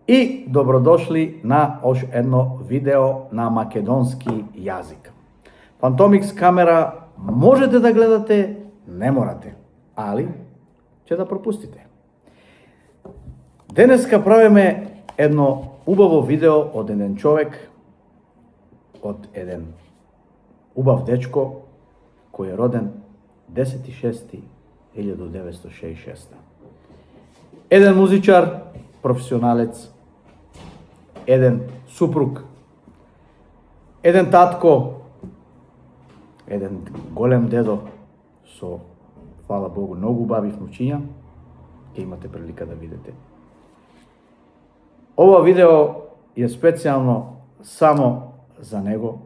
И добродошли на ош едно видео на македонски јазик. Fantomix камера можете да гледате, не морате, али ќе да пропустите. Денеска правиме едно убаво видео од еден човек, од еден убав дечко кој е роден 10.6.1966. Еден музичар, професионалец, еден супруг, еден татко, еден голем дедо со, фала Богу, многу убави внучиња, ќе имате прилика да видите. Ова видео е специјално само за него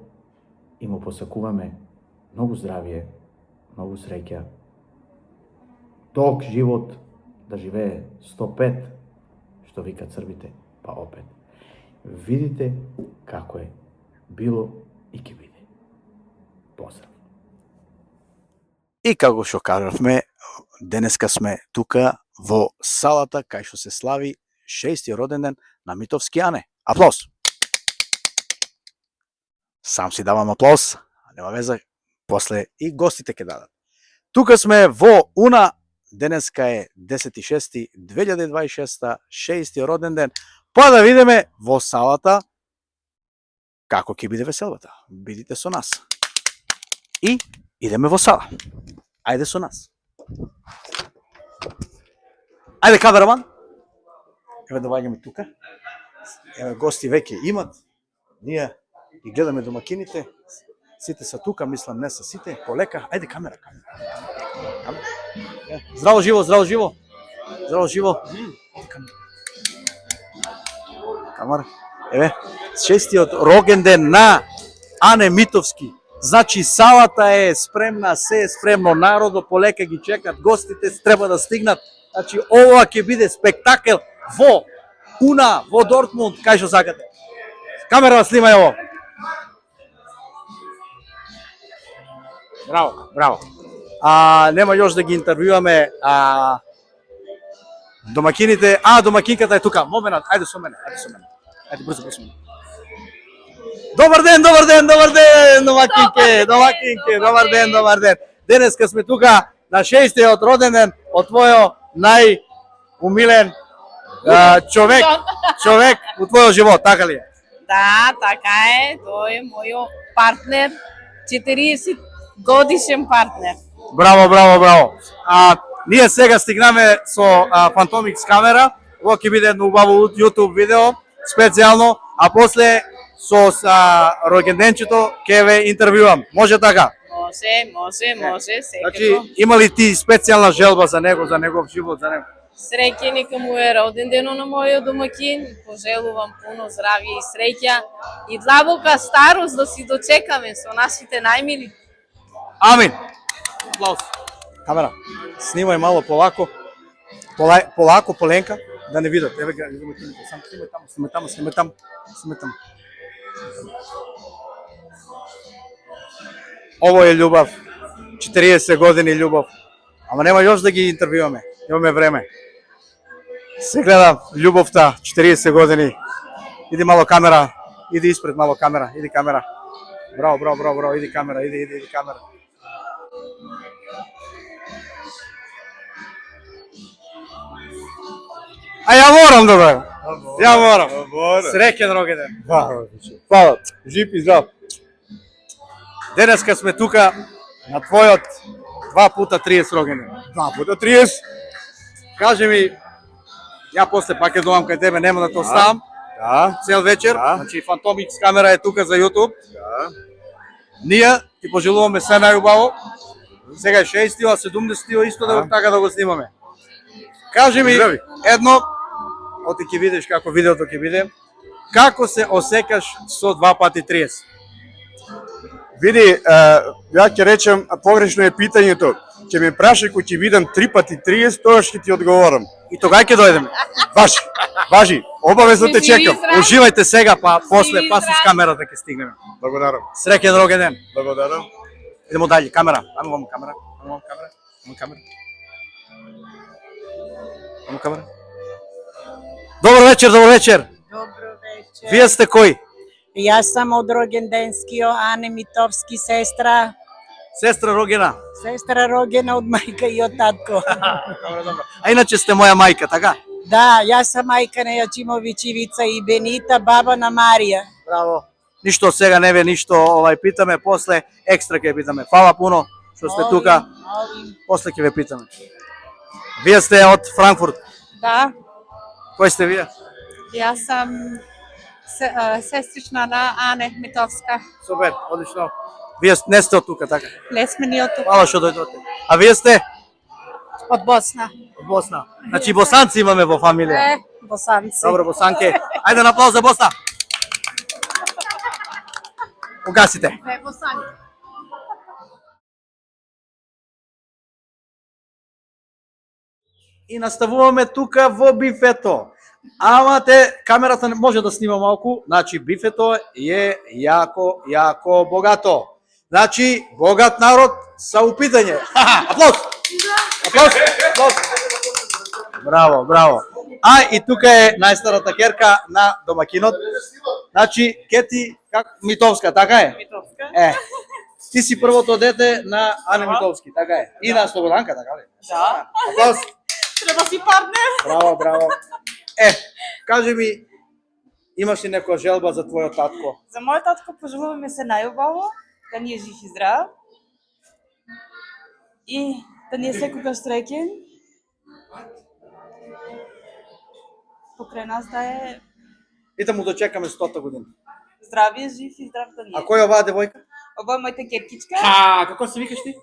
и му посакуваме многу здравје, многу среќа, долг живот, да живее 105, што викат србите, па опет. Видите како е било и ќе биде. Поздрав! И како што кажавме, денеска сме тука во салата кај што се слави 6-ти роден ден на Митовски Ане. Аплауз! Сам си давам аплауз, нема веза, после и гостите ќе дадат. Тука сме во Уна, денеска е 10.6.2026, 6-ти роден ден, па да видиме во салата како ќе биде веселбата. Бидите со нас. И идеме во сала. Ајде со нас. Ајде камераман. Еве доваѓаме тука. Еве гости веќе имат. Ние ги гледаме домакините. Сите са тука, мислам не са сите. Полека. Ајде камера. Здраво живо, здраво живо. Здраво живо. Камера. Еве, 6-тиот роден ден на Ане Митовски. Значи салата е спремна, се е спремно, народот полека ги чекат, гостите треба да стигнат. Значи ова ќе биде спектакл во Уна, во Дортмунд, кај што сакате. Камера снимај ово. Браво, браво. Нема још да ги интервјуаме домакините. Домакинката е тука. Момент, ајде со мене, Ајде брзо, брзо. Добар ден, домакинке, добар ден. Денеска сме тука на 6-тиот роден ден од твојот најумилен човек у твојот живот, така ли е? Да, така е. Тој е мојот партнер, 40 годишен партнер. Браво, браво, браво. Ние сега стигнаме со Fantomix камера. Ова ќе биде едно убаво YouTube видео, специјално, а после со рогенденчето ќе ве интервјуам. Може така? Може, секако. Значи, има ли ти специјална желба за него, за негов живот, за него? Среќен нека му е роден денот на мојот домакин. Пожелувам пуно здравје и среќа и длабока старост да си дочекаме со нашите најмили. Амин. Аплауз. Камера, снимај мало полако. Полако, поленка, да не видат. Еве ги домакините. Само снимај таму. Ово е љубов. 40 години љубов. Ама нема још да ги интервјуаме. Имаме време. Се гледа љубовта 40 години. Иди мало камера. Иди испред мало камера. Иди камера. Браво. Иди камера. Иди камера. Ја морам да бе. Ја морам. Среќен роден ден. Фала. Жив и здрав. Денеска сме тука на твојот 2 пута 30 роден ден. 2 пута 30? Кажи ми, ја после пак ќе доам кај тебе, нема да те оставам. Да. Цел вечер, значи Fantomix камера е тука за YouTube. Да. Ние ти пожелуваме се најубаво. Сега е 6-тиот, 70-тиот исто така да го снимаме. Кажи ми едно, оти ќе видиш како видеото ќе биде. Како се осекаш со 2 пати 30? Види, ја ќе речем, погрешно е питањето. Ќе ме прашај кој ќе видам 3 пати 30, тоа ќе ти одговорам. И тога ќе дојдеме. Важи, обавезно те чекам. Уживајте сега, па после, па с камерата ќе стигнеме. Благодарам. Среќен роден ден. Благодарам. Идемо дали, камера. Амо камера. Добар вечер, добар вечер. Добро вечер. Вие сте кој? Јас сам од Рогенденскио, Ане Митовски, сестра. Сестра рогена. Сестра рогена од мајка и од татко. Добро, добро. А иначе сте моја мајка, така? Да, јас сам мајка на Јачимовиќ Ивица и Бенита, баба на Марија. Браво. Ништо сега не ве ништо, питаме после, екстра ќе питаме. Фала пуно што сте тука. Молим. После ќе ве питаме. Вие сте од Франкфурт. Да, Кој сте вие? јас сам сестрична на Ане Митовска. Супер, одлично. Вие не сте од тука, така? Не сме ни од тука. Фала што дојдовте. А вие сте Од Босна. од Босна. Значи босанци имаме во фамилија. Босанци. Добро, босанке. Ајде на аплауз за Босна. Угасите. Босанки. И наставуваме тука во бифето. Ама камерата не може да снима малку, значи бифето е јако богато. Значи, богат народ са упитање. Аплауз! Аплауз! Аплауз! Браво, браво. А и тука е најстарата керка на домакинот. Значи, Кети Митовска, така е? Митовска. Ти си првото дете на Ане Митовски, така е? И на Слободанка, така ли? Да. Аплауз! Треба си партнер. Браво, браво. Кажи ми, имаш ли некоја желба за твојот татко? За мојот татко пожелуваме се најубаво, да ни е жив и здрав и да ни е секогаш среќен. Покрај нас да е И да му дочекаме 100-та година. здравие, жив и здрав да ни А е. кој е оваа девојка? Ова е мојата керкичка. Како се викаш ти?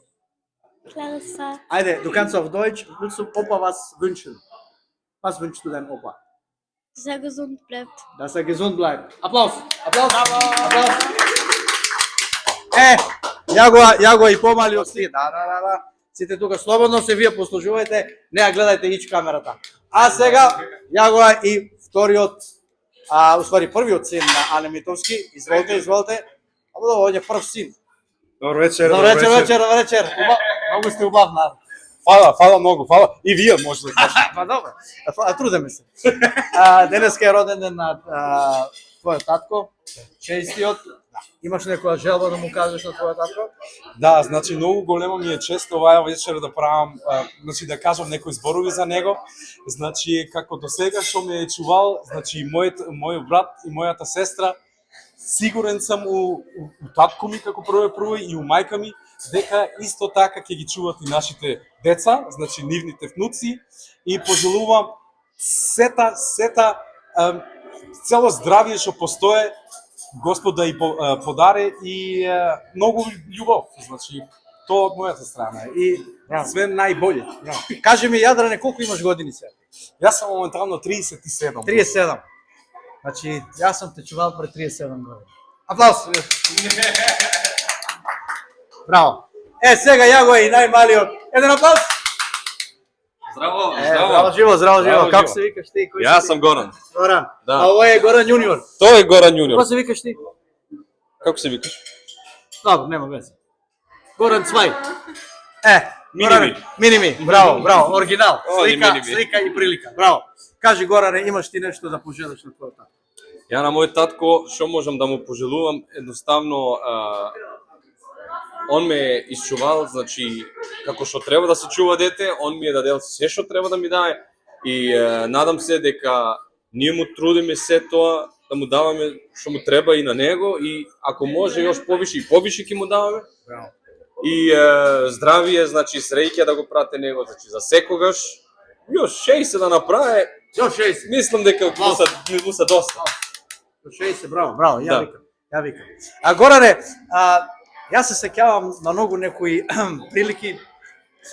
Clarissa. Ајде, du kannst auf Deutsch, willst du Opa was wünschen? Was wünschst du deinem Opa? Dass er gesund bleibt. Dass er gesund bleibt. Applaus! Applaus! Applaus! Ја го и помалиот си. Да. Сите тука слободно се вие послужувајте, не ја гледајте ич камерата. А сега ја го и вториот, уствари првиот син на Ане Митовски. Изволте. А овој е прв син. Добар вечер. Добар вечер. Многу сте убав народ. Фала многу, фала. И вие може да кажете. Па добро. Трудеме се. Денеска е роден ден на твојот татко. Честиот. Имаш некоја желба да му кажеш на твојот татко? Да, значи многу голема ми е чест оваа вечер да правам, значи да кажам некои зборови за него. Значи како до сега што ме е чувал, значи мојот брат и мојата сестра, сигурен сум у татко ми како прво и у мајка ми, дека исто така ќе ги чуват и нашите деца, значи нивните внуци, и пожелувам сета цело здравје што постое Господ да и подаре и многу љубов, значи тоа од мојата страна и све најболje. Кажи ми, Јадране, колку имаш години сега? Јас сум моментално 37. 37. Значи, јас сум те чувал пред 37 години. Аплауз! Браво! Сега ја го и најмалиот. Еден аплауз! Здраво, Здраво. Како се викаш ти? Јас сум Горан. Горан. Да. А овој е Горан јуниор. Тој е Горан јуниор. Како се викаш ти? Како се викаш? Добро, нема вeze. Горан Цвај. Миними. Миними. Браво, оригинал. Миними. Слика и прилика. Браво. Кажи, Горане, имаш ти нешто да пожелеш на твојот татко? Ја на мојот татко што можам да му пожелувам, едноставно он ме е исчувал, значи како што треба да се чува дете, он ми е дадел се што треба да ми даде и надам се дека ние му трудиме се тоа да му даваме што му треба и на него и ако може још повише ќе му даваме. И здравие, значи среќа да го прате него, значи за секогаш. Још 60 да направи. Још 60. Мислам дека му се доста. 60, браво, ја викам. Горане, јас се сеќавам на многу некои прилики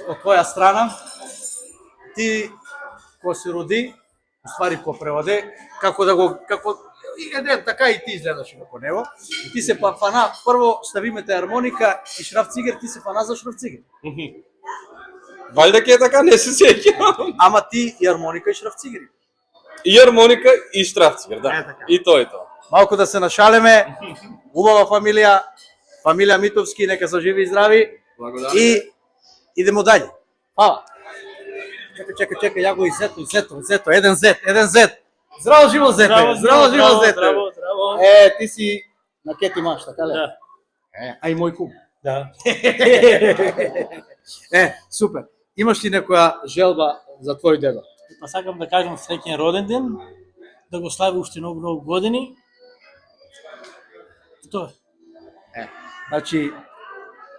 од твоја страна. Ти кога се роди, уствари кога преводе, како и еден така и ти изгледаш како него. И ти се фана, прво ставимете хармоника и шрафцигер, ти се фана за шрафцигер. Валјда ќе е така, не се сеќавам. Ама ти и хармоника и шрафцигер. И хармоника и штрафцигер, да. Така. И тоа е тоа. Малку да се нашалеме, убава фамилија Митовски, нека се живи и здрави. Благодарам. И идемо даље. Фала. Чекај, ја го изето, еден зет. Здраво живо зете, здраво живо зете. Здраво. Ти си на Кети Маш, така ли? Да. А и мој кум. Да. Супер. Имаш ли некоја желба за твој дедо? Па сакам да кажам среќен роден ден, да го слави уште многу години. Тоа е. Значи,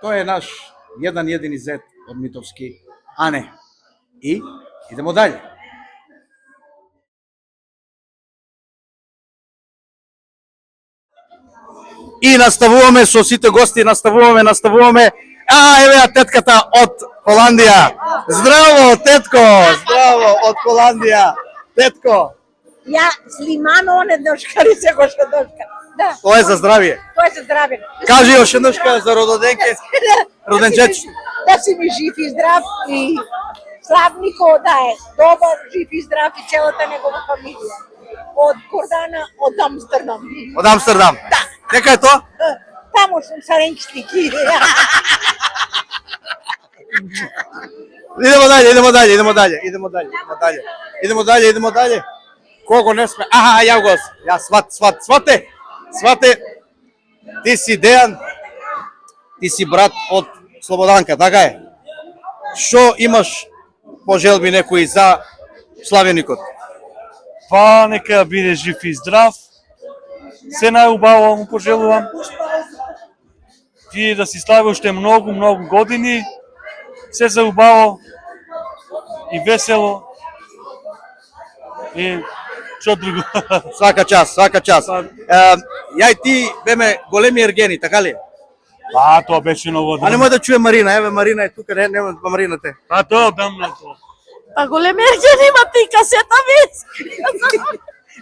тој е наш еден едини зет од Митовски, Ане. И идемо далje. И наставуваме со сите гости, наставуваме. Еве ја тетката од Холандија. Здраво, тетко, здраво од Холандија. Тетко. Ја Слимано, он едношкари се го шедошка. Да. Тоа е за здравје. Тоа е за здравје. Кажи још еднашка за рододенке. Роденчечето. Да си ми жив и здрав и Славнико да е добар, жив и здрав и целата негова фамилија. Од Кордана, од Амстердам. Од Амстердам. Да. Дека е тоа? Тамо сум саренки слики. Идемо далje. Кого не сме? Ја го. Ја свате. Ти си Дејан. Ти си брат од Слободанка, така е? Што имаш пожелби некои за славеникот? Па нека биде жив и здрав. Се најубаво му пожелувам. Ти да си слави уште многу години. Се за убаво и весело. И што друго? Свака час. Ја и ти беме големи ергени, така ли? Па, тоа беше ново. А немој да чуе Марина, еве Марина е тука, нема Марина те. Па тоа дам на тоа. Па големи ергени има ти касета виски.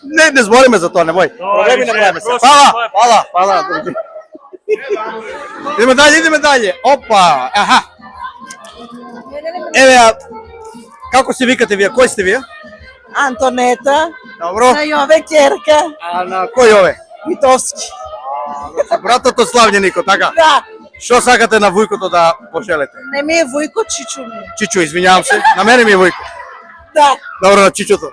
Не збориме за тоа, немој. Проблеми не правиме се. Фала. Идеме далje. Опа, Еве, како се викате вие? Кој сте вие? Антонета, Добро. на Јове Керка, А на кој ове? Митовски. Братот од Славјенико, така? Да, Што сакате на Вујкото да пожелете? не ми е Вујко, Чичо ми е. Чичо, извинјавам се, на мене ми е Вујко. Да, Добро, на Чичото.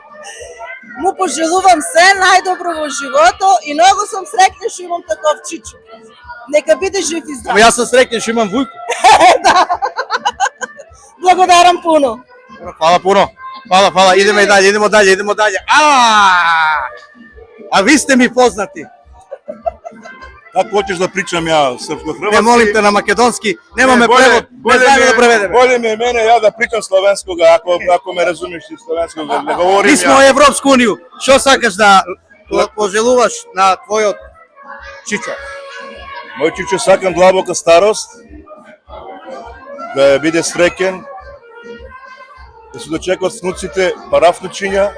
му пожелувам се најдобро во живото и многу сум среќна што имам таков Чичо. Нека биде жив и здрав. Ама јас сум среќен што имам Вујко. Благодарам пуно. Фала пуно. Фала. Идемо далje. А ви сте ми познати. Како хочеш да причам ја српско-хрватски? Не молим те на македонски, немаме превод, не знаеме да преведеме. Боле ме мене ја да причам словенскога, ако ме разумеш и словенскога, не говорим Ми сме во Европска унија. Што сакаш да пожелуваш на твојот Чичо? Мој Чичо сакам длабока старост, да биде среќен, да се дочекат снуците парафнучиња,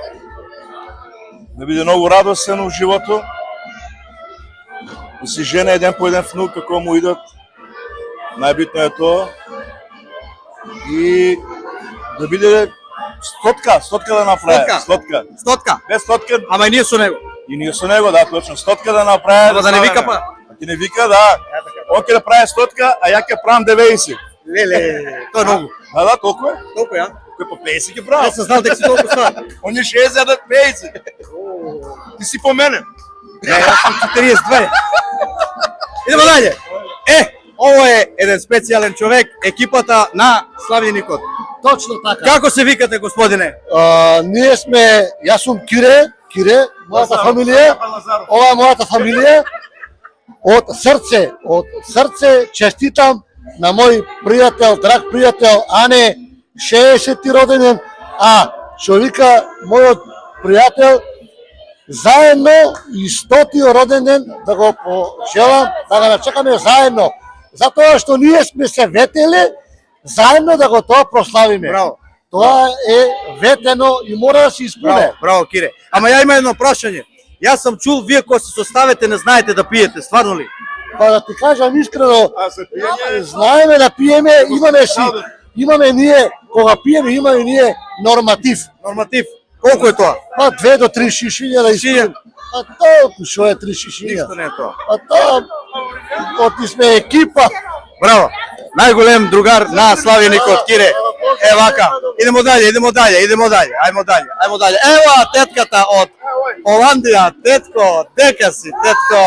да биде многу радосен во живото, да си жене еден по еден внук како му идат. Најбитно е тоа. И да биде стотка да направи. Стотка. Без стотка. Ама и ние со него. И ние со него, да, точно. Стотка да направи. Ама да не вика па. Ти не вика, да. Он ќе да прави стотка, а ја ќе правам 90. Леле, тоа е многу. Да, толку е. Толку ја. Кој по 50 ќе правам. Јас сум знал дека си толку стар. Он е 60 да 50. Ти си по мене. Не, јас сум 42. Идемо далje. Ово е еден специјален човек, екипата на Славјеникот. Точно така. Како се викате, господине? Ние сме, јас сум Кире, мојата фамилија, ова е мојата фамилија. Од срце честитам на мој пријател, драг пријател Ане, 60-ти роденден, а што вика мојот пријател заедно и 100-ти роденден да го пожелам, да го чекаме заедно. Затоа што ние сме се ветеле заедно да го тоа прославиме. Браво. Тоа е ветено и мора да се исполне. Браво, Кире. Ама ја има едно прашање. Јас сам чул, вие кога се составете не знаете да пиете, стварно ли? Па да ти кажам искрено, знаеме да пиеме, имаме ние, кога пиеме, имаме ние норматив. Норматив. Колку е тоа? Па 2 до 3 шишиња да испиеме. Па толку, што е 3 шишиња? Ништо не е тоа. Па тоа, оти сме екипа. Браво. Најголем другар на Славјеникот, Кире. Вака. Идемо далje. Ајмо далje. Ева тетката од Холандија, тетко, дека си, тетко.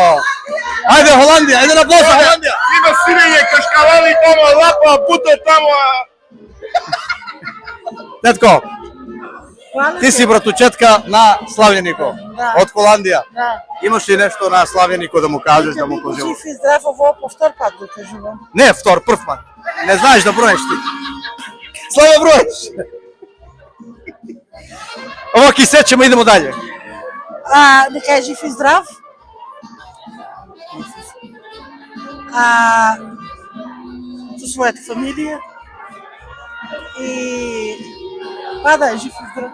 Ајде Холандија, ајде на плоса Холандија. Има сирење, кашкавали тамо, лапа, буте тамо. Тетко, ти си братучетка на Славје Нико, од Холандија. Да. Имаш ли нешто на Славје Нико да му кажеш, да му пожелаш? Жив и здрав, ово по втор пат да кажувам. Не, втор, прв пат. Не знаеш да броеш ти. Слава броеш. Ово ки сечемо, идемо далje. Нека е жив и здрав. Со својата фамилија. И па да е жив и здрав.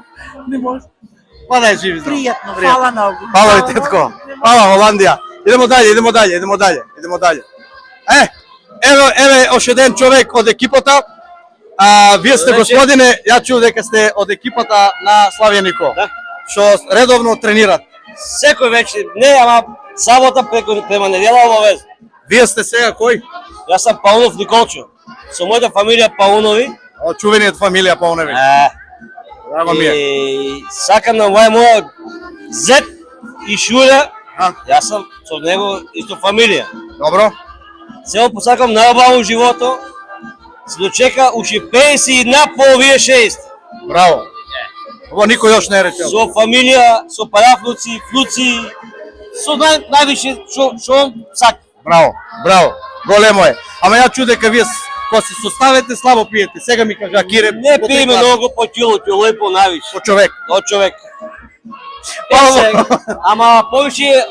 Не може. Па да е жив и здрав. Пријатно, фала многу. Фала ви, тетко. Фала, Холандија. Идемо далje, идемо далje, идемо далje, идемо далje. Еве още еден човек од екипата. Вие сте, господине, ја чув дека сте од екипата на Славје Нико. Што редовно тренират. Секој вечер, не, ама сабота према недела обавезно. Вие сте сега кој? Јас сум Паунов Николчо. Со мојата фамилија Паунови. Од чувениот фамилија Паунови. Драго ми е. И сакам на моја зет и шуля. Јас сум со него исто фамилија. Добро. Сега посакам најубаво живото. Се дочека уши 51 по овие 6. Браво. Ово никој још не рече. Со фамилија, со парафлуци, флуци, со највише што сакам. Браво, браво. Големо е. Ама ја чу дека вие кога се составете слабо пиете. Сега ми кажа Кире. Не пиеме многу по кило и по навише. По човек. По човек. Ама повише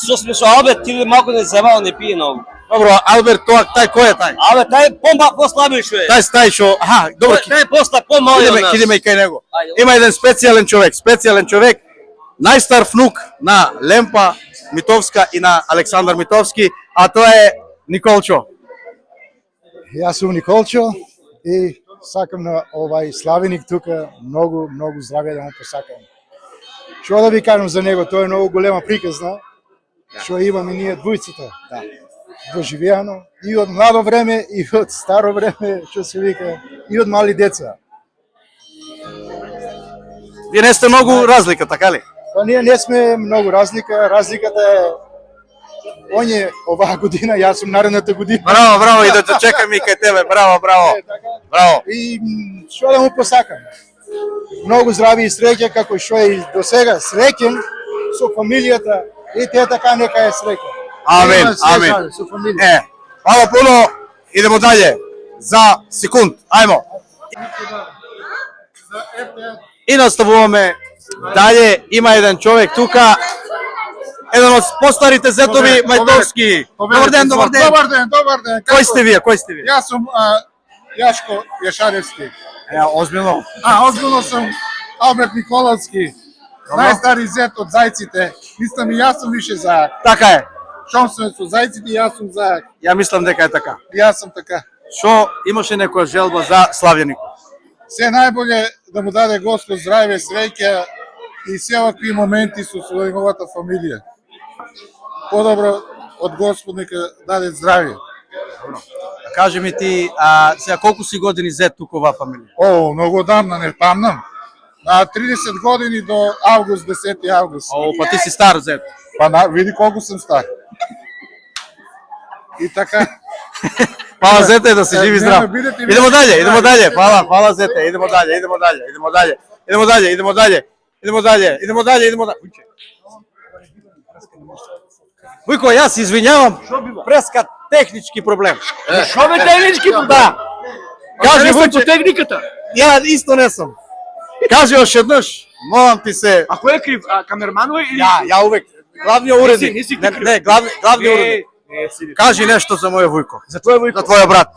со сме со Алберт или малку не земало, не пие многу. Добро, Алберт, тај кој е тај? Абе, тај по-слабиш е. Тај што, добро. Тај по-мали од нас. Идеме и кај него. Има еден специјален човек, најстар внук на Лемпа Митовска и на Александар Митовски, а тоа е Николчо. Јас сум Николчо и сакам на овај славеник тука многу здравје да му посакам. Што да ви кажам за него, тоа е многу голема приказна, што имаме ние двојцата. Да. Доживеано и од младо време и од старо време, што се вика, и од мали деца. Вие не сте многу разлика, така ли? Па ние не сме многу разлика, разликата е он е оваа година, јас сум наредната година. Браво, и да те чекам и кај тебе, браво. Браво. И што да му посакам? Многу здрави и среќа, како што е и до сега среќен со фамилијата и те така нека е среќен. Амен. Фала пуно, идемо далje. За секунд, ајмо. И наставуваме далje, има еден човек тука, еден од постарите зетови Мајтовски. Добар ден. Добар ден. Кој сте вие? Јас сум Јашко Јашаревски. Озбилно. Озбилно сум Алберт Николовски. Најстари зет од зајците. Мислам и јас сум више зајак. Така е. Шом сум со зајците, јас сум зајак. Ја мислам дека е така. Јас сум така. Што имаше некоја желба за Славје Нико? Се најболе да му даде Господ здравје, среќа и се овакви моменти со неговата фамилија. Подобро од Господ нека даде здравје. Кажи ми ти, сега колку си години зет тука оваа фамилија? О, многу давно, не памнам. На 30 години до август, 10 август. О, па ти си стар зет. Па види колку сум стар. И така. Фала зете, да си жив и здрав. Идемо далje. Фала зете, идемо далje. Вујко, јас извинјавам, преска технички проблем. Што бе технички проблем? Да. Кажи Вујче, техниката. ја исто не сум. Кажи още еднаш, молам ти се. А кој е крив? Камерманот или? Ја увек. Главниот уредник. Не, главниот уредник. Кажи нешто за мојот Вујко. За твој Вујко. За твојот брат.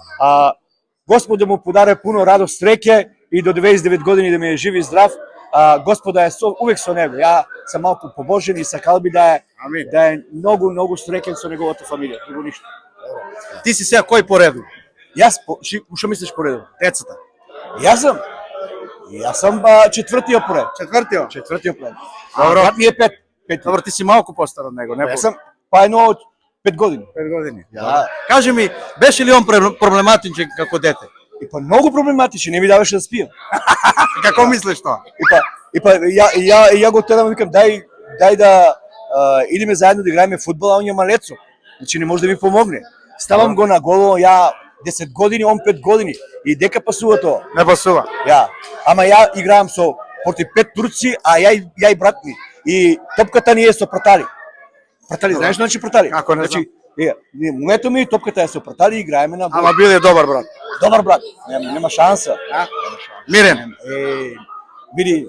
Господ да му подаре пуно радост, среќа и до 29 години да ми е жив и здрав. Господа е увек со него. Ја сам малку побожен и сакал би да е многу среќен со неговата фамилија. Друго ништо. Ти си сега кој по реду? Јас, што мислиш по реду? Децата. Јас сум четвртиот поред. Четвртиот поред. Добро. Брат ми е пет. Добро, ти си малку постар од него, не? Јас сум едно 5 години. 5 години. Да. Кажи ми, беше ли он проблематичен како дете? И па многу проблематичен, не ми даваше да спијам. Како мислиш тоа? И па ја го терам, викам дај дај да идеме заедно да играеме фудбал, а он е малецо. Значи не може да ми помогне. Ставам го на голо, ја 10 години, он 5 години. И дека пасува тоа? Не пасува. Ја. Ама ја играам со против 5 турци, а ја и брат ми. И топката ни е со пратали. Пратали, знаеш значи пратали? Како не знам. Значи, момето ми топката е со пратали и играеме на. Ама биле добар брат. Добар брат. Нема шанса. Мирен. Види,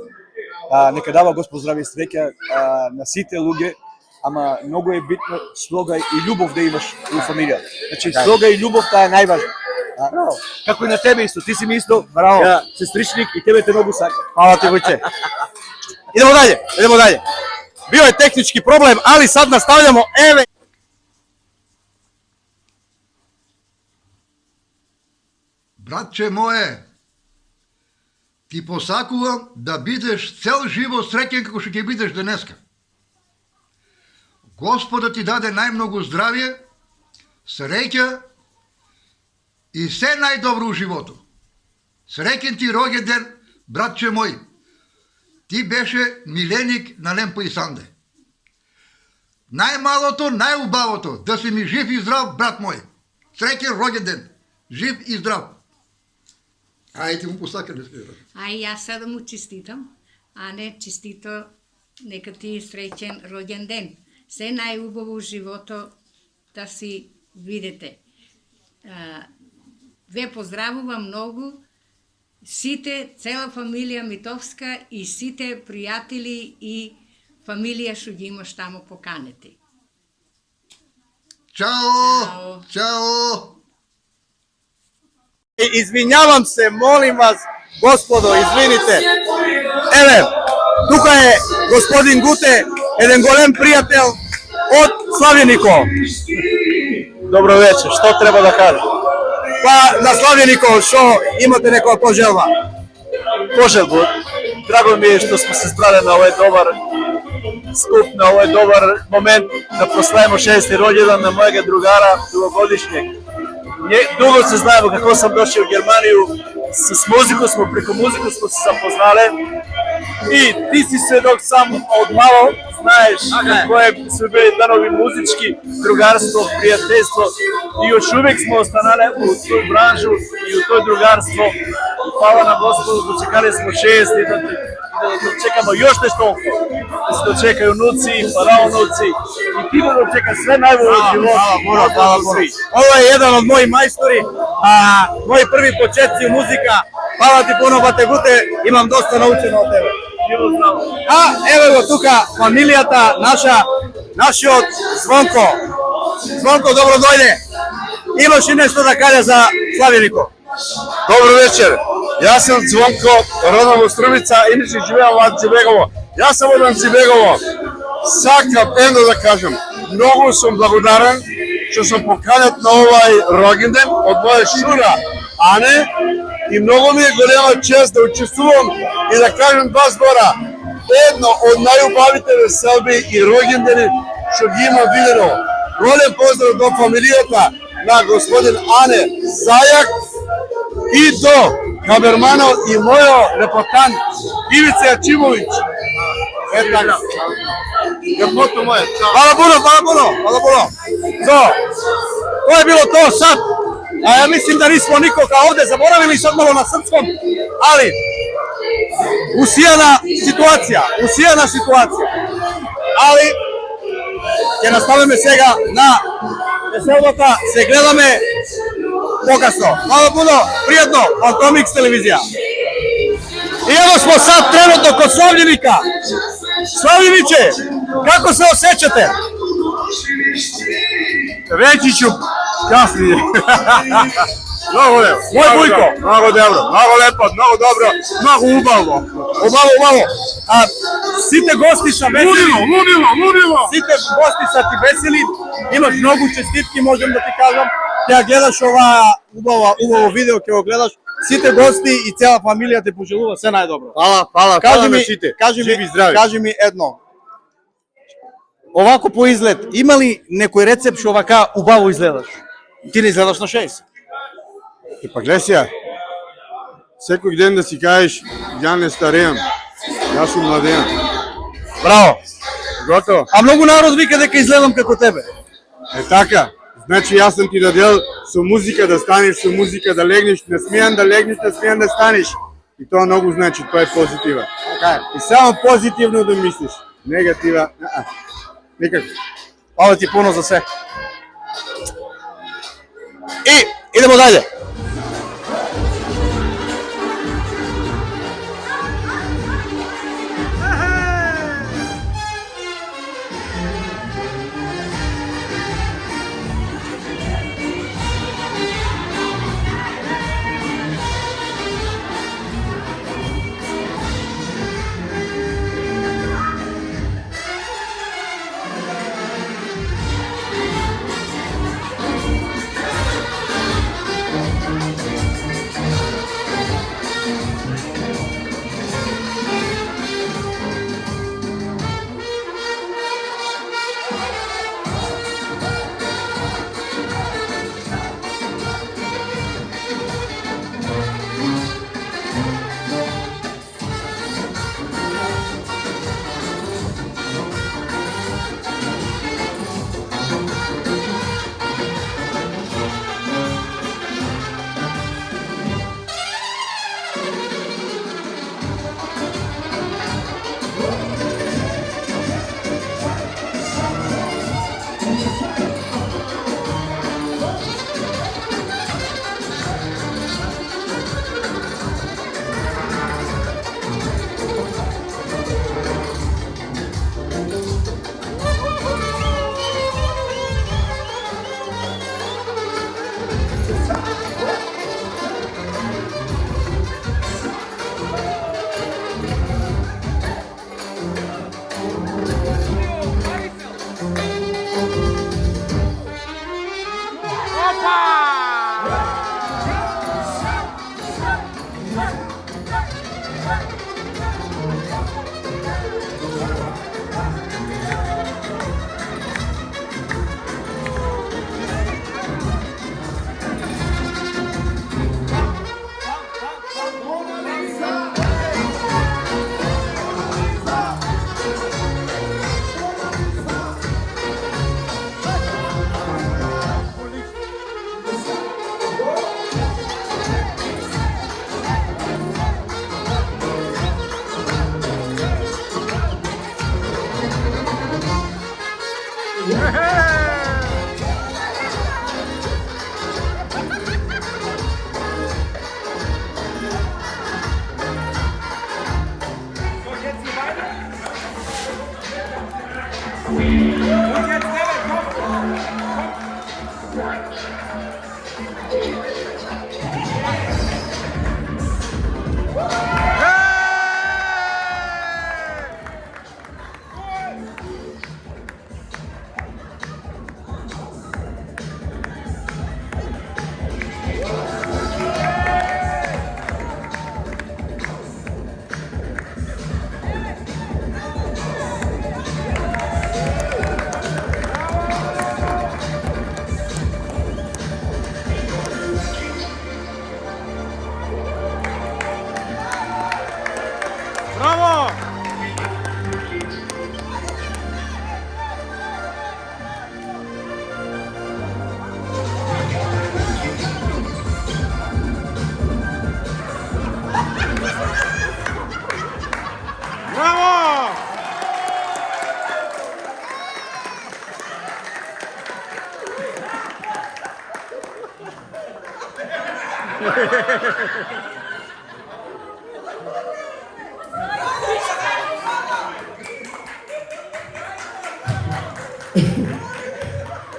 нека дава Господ здраве и среќа на сите луѓе, ама многу е битно слога и љубов да имаш во фамилија. Значи слога и љубов таа е најважна. Како и на тебе исто, ти си ми исто, Браво. сестричник и тебе те многу сакам. Мала ти вуќе. Идемо далje. Био е технички проблем, али сад наставljamo. Еве. Братче мое, ти посакувам да бидеш цел живот среќен како што ќе бидеш денеска. Господа ти даде најмногу здравје, среќа и се најдобро у животу. Среќен ти роѓенден, братче мој. Ти беше миленик на Лемпо и Санде. Најмалото, најубавото, да си ми жив и здрав, брат мој. Среќен роѓенден, жив и здрав. Ајде му посакали сте. Јас сега да му честитам, а не честито нека ти среќен роѓен ден. Се најубаво у живото да си видите. Ве поздравувам многу, сите, цела фамилија Митовска и сите пријатели и фамилија што ги имаш таму поканети. Чао! Чао! Извинјавам се, молим вас, господо, извините. Еве, тука е господин Гуте, еден голем пријател од Славјенико. Добро вечер, што треба да кажам? Па на Славјенико, што имате некоја пожелба? Пожелбу. Драго ми е што сме се збрале на овој добар скуп, на овој добар момент да прославиме 60-ти роѓендан на мојega другара, дугогодишњeg. Дуго се знаеме како сам дошел в Германiju, с музику смо, преку музику смо се запознале и ти си сведок сам од мало, знаеш кој сме били данови музички, другарство, пријателство и još uvek smo останале у тој бранжу и у тој другарство. Фала на Господу, дочекале смо 60 и да дочекамо još нешто толку. Да се дочекају унуци, параунуци и ти да дочека све најbolje од животот. Ovo je jedan od mojih majstori, moji prvi početci u muzika. Hvala ti puno, Bate Gute, imam dosta naučeno od tebe. A evo go tuka familijata naša, našo Zvonko. Zvonko, dobro dojde. Imaš i nešto da kalja za Slavjeniko? Dobro večer. Јас сум Звонко, родом во Струмица, иначе живеам во Анцибегово. Јас сум од Анцибегово. Сакам едно да кажам, многу сум благодарен што сум поканет на овај роѓенден од моја шура Ане и многу ми е голема чест да учествувам и да кажам два збора. Едно од најубавите веселби и роѓендени што ги има видено. Голем поздрав до фамилијата на господин Ане Зајак и до камерманот и мојо репортан Ивица Јачимовиќ. Е така. Лепото моје. Hvala puno. To je bilo to sad. A ja mislim da nismo nikoga ovde zaboravili sad malo na srpskom, ali usijana situacija. Ali ќе наставиме сега на веселбата, се гледаме покасно. Hvala puno, пријатно, Fantomix телевизија. И ево смо сад тренутно код Слављеника. Слављениче, како се осеќате? Реći ću kasnije. Mnogo lepo. Moj Vujko. Mnogo dobro, mnogo lepo, mnogo dobro, mnogo ubavo. Ubavo. A site gosti sa veseli. Ludilo. Site gosti sa ti veseli. Imaš mnogo čestitki, možem da ti kažem. Ќе гледаш ова убаво видео, ќе го гледаш. Сите гости и цела фамилија те пожелува се најдобро. Hvala Кажи сите. ми, кажи ми едно. Овако по изглед, има ли некој рецепт што овака убаво изгледаш? Ти не изгледаш на 60. Па гледай сега, секој ден да си кажеш, ја не стареам, јас сум младеан. Браво! Готово. А многу народ вика дека изгледам како тебе. Е така. Значи јас сум ти дадел со музика да станеш, со музика да легнеш, не смејан да легнеш, не смејан да станеш. И тоа многу значи, тоа е позитива. Така е. И само позитивно да мислиш. Негатива, никако. Фала ти пуно за се. И идемо даље.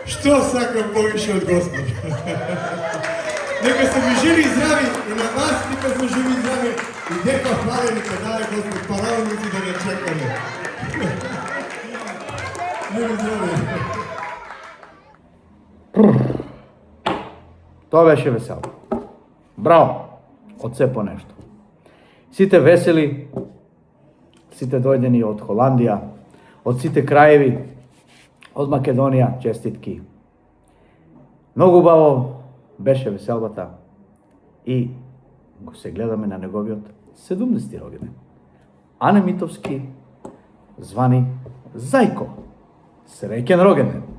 Што сакам повише од Господ? Нека сте ми живи и здрави и на вас нека сме живи и здрави и дека хвале нека даде Господ паралници да не чекаме. Живи и здрави. Тоа беше весело. Браво! Од се по нешто. Сите весели, сите дојдени од Холандија, од сите краеви, од Македонија, честитки. Многу убаво беше веселбата и го се гледаме на неговиот 70 рожден. Ане Митовски, звани Зајко, среќен рогенден!